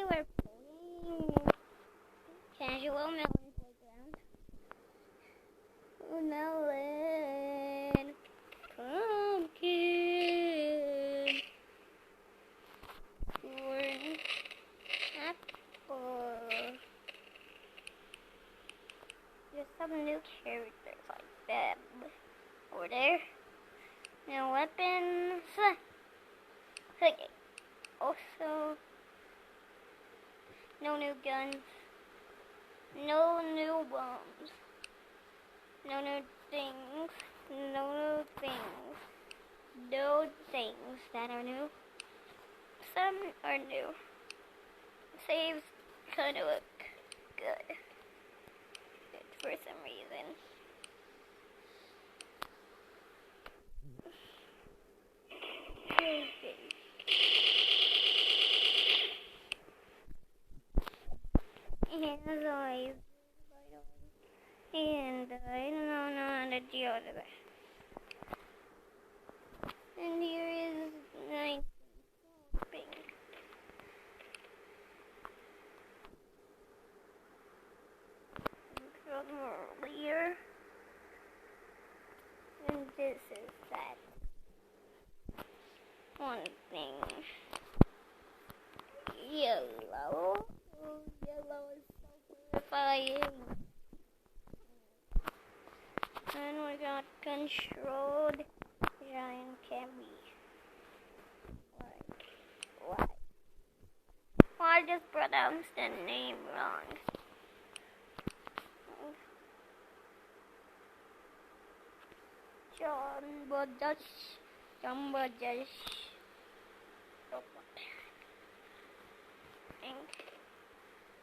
we're playing casual melon playground. Melon, pumpkin, corn, apple. There's some new characters like that over there. New weapons. Okay. Also, no new guns. No new bombs. No new things. No new things. No things that are new. Some are new. Saves kind of look good. For some reason. Okay. As always, and I don't know how to deal with it. And here is nice pink. From earlier. And this is that one thing. Yellow. Oh, yellow is so terrifying. And we got controlled giant candy. Why? Well, I just pronounced the name wrong. John Bodash.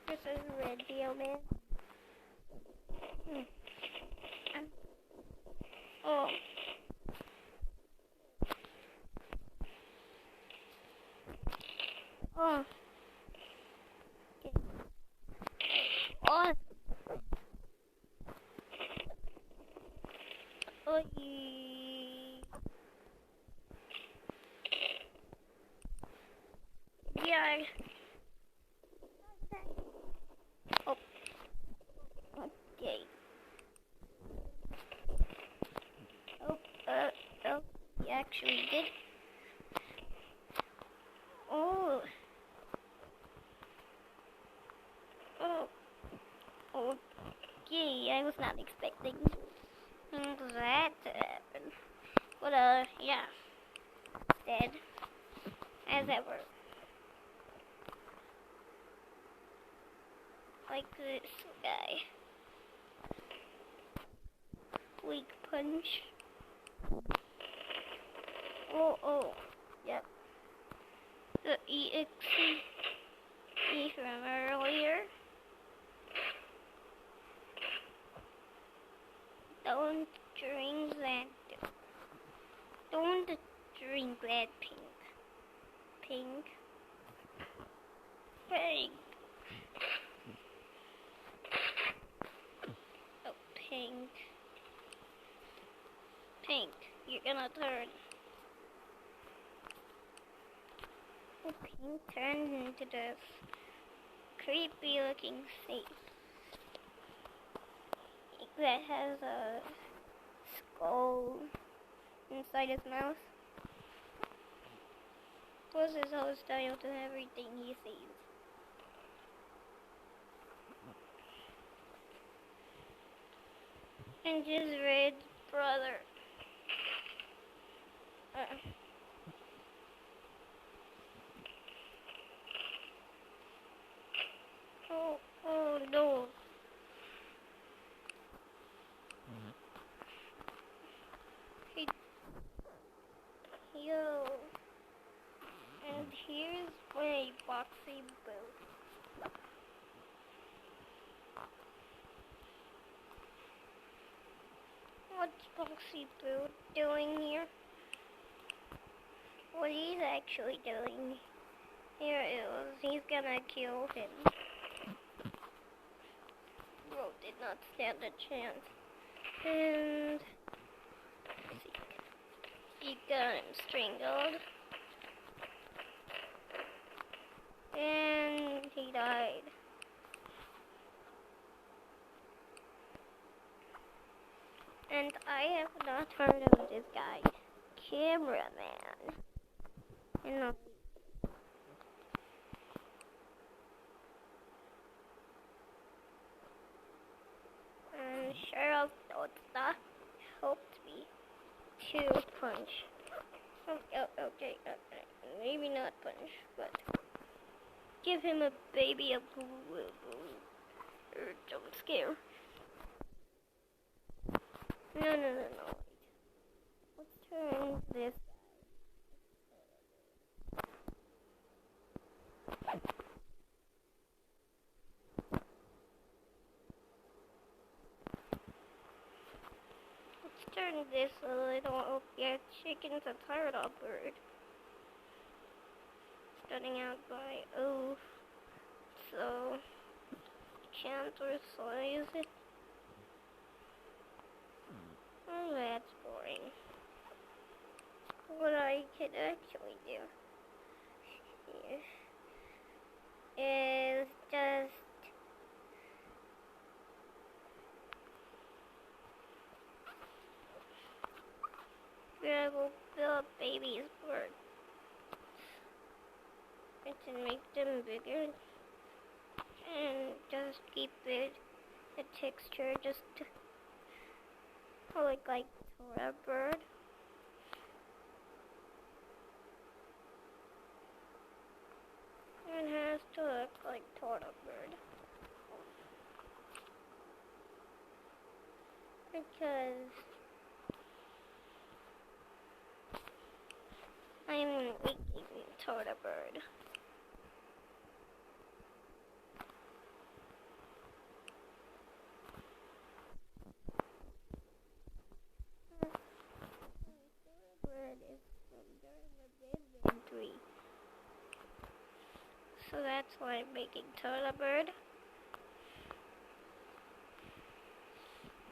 This is Radio Man. Oh. Oh. Oh. Oh. Yeah. Oh. Okay. Oh, he actually did. Oh. Oh. Okay, I was not expecting that to happen. But, yeah. Dead. As ever. Like this guy. Weak punch. Oh. Yep. The EXE from earlier. Don't drink that. Don't drink that pink. Pink. Oh, pink. Pink. You're gonna turn. Oh, pink turned into this creepy looking safe that has a skull inside his mouth. Plus is hostile to everything he sees. And his red brother. Oh no. Yo. And here's my boxy boat. What's Boxy Boo doing here? What he's actually doing here is he's gonna kill him. Bro did not stand a chance. And he got him strangled. And he died. And I have not heard of this guy, cameraman. And Sheriff Dosta helped me to punch. Okay, maybe not punch, but give him a baby a jump scare. No. Let's turn this. Let's turn this a little. Yeah, chicken's a tarta bird. Starting out by O. So can't resize it. Oh, that's boring. What I could actually do is just grab the baby's bird and to make them bigger and just keep the texture just like a bird. It has to look like torta bird. Because I'm making torta bird. Bird is from Darwin 3. So that's why I'm making torta bird.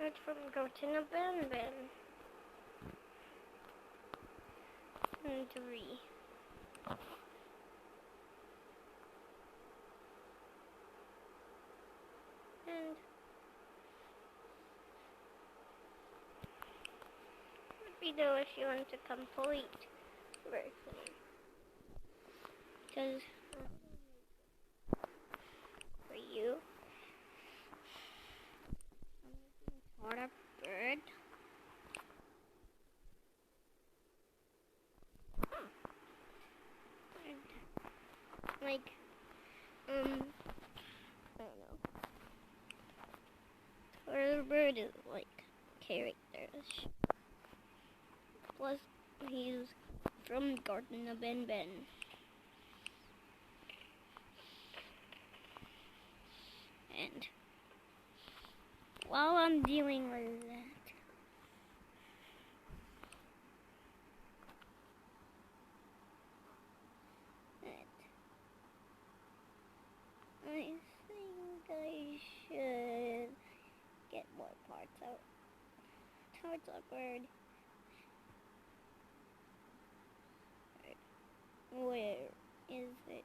That's from Garten Ben. And 3. And let me know if you want a complete version. Because for you, I'm making torta bird. And like, I don't know. Torta bird is like characters. Plus, he's from Garten of Ben. And while I'm dealing with that, I think I should get more parts out. Tarta bird. Where is it?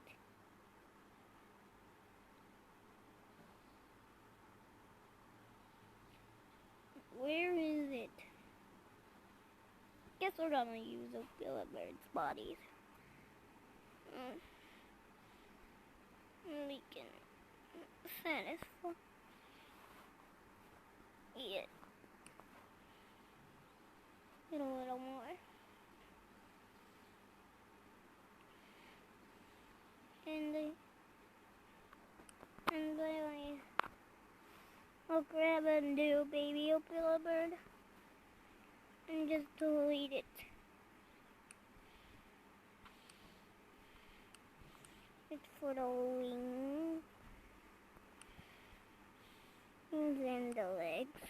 Where is it? Guess we're gonna use a bird's bodies. We can satisfy it a little more. And then I'll grab a new baby opila bird and just delete it. It's for the wings and the legs.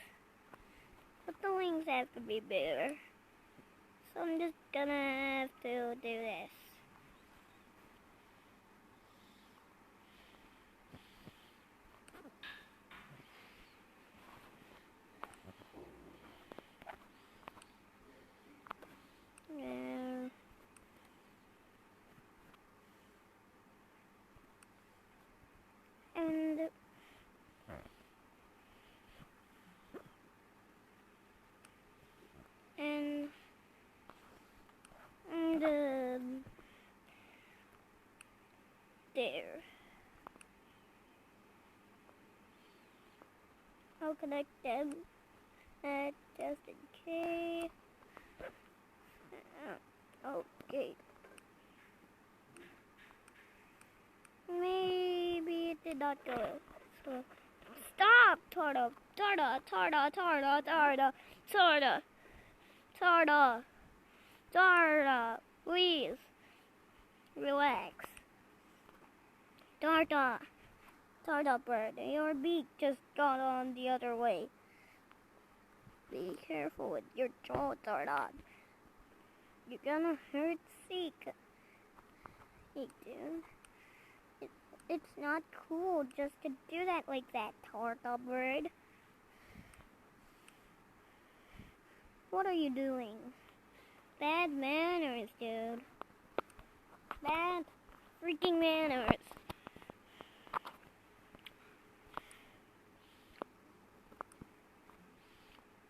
But the wings have to be bigger. So I'm just gonna have to do this. there. I'll connect them just in case. Okay. Maybe it did not go. So stop, Tarta, Tarta, Tarta, Tarta, Tarta, Tarta, Tarta, Tarta. Please relax. Tarta, Tarta bird, your beak just got on the other way. Be careful with your jaw, Tarta. You're gonna hurt Seek. Hey, dude. It's not cool just to do that like that, Tarta bird. What are you doing? Bad manners, dude. Bad freaking manners.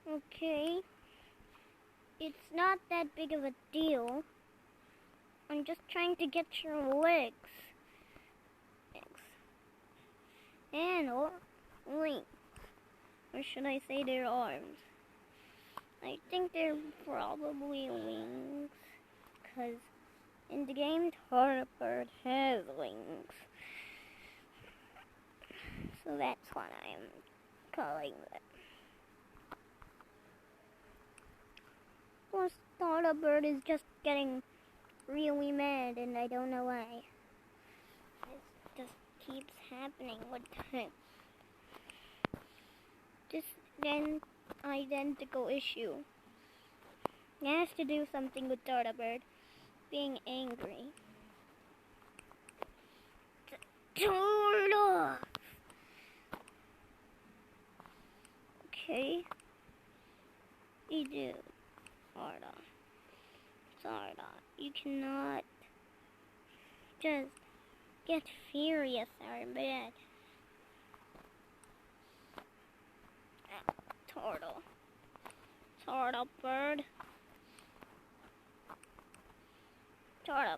Okay. It's not that big of a deal. I'm just trying to get your legs. And or wings. Or should I say their arms? I think they're probably wings. Because in the game, Tarta bird has wings. So that's what I'm calling it. Plus, Tarta bird is just getting really mad, and I don't know why. This just keeps happening with time. This identical issue. It has to do something with Tarta bird being angry. Tarta! Okay. You do. Tarta, you cannot just get furious or bad. Tarta bird. Tarta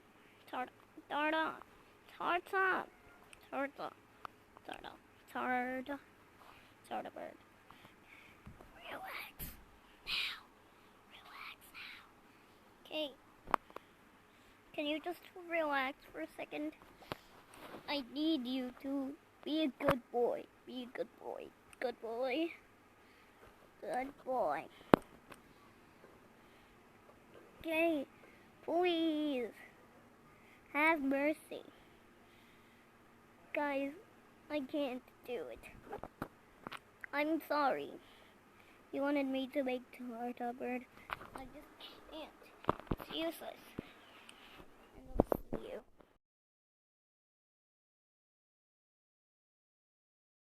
bird. Relax now. Okay. Can you just relax for a second? I need you to be a good boy. Be a good boy. Good boy. Good boy. Okay. Please. Have mercy. Guys, I can't do it. I'm sorry. You wanted me to make Tarta bird. I just can't. It's useless. And I'll see you.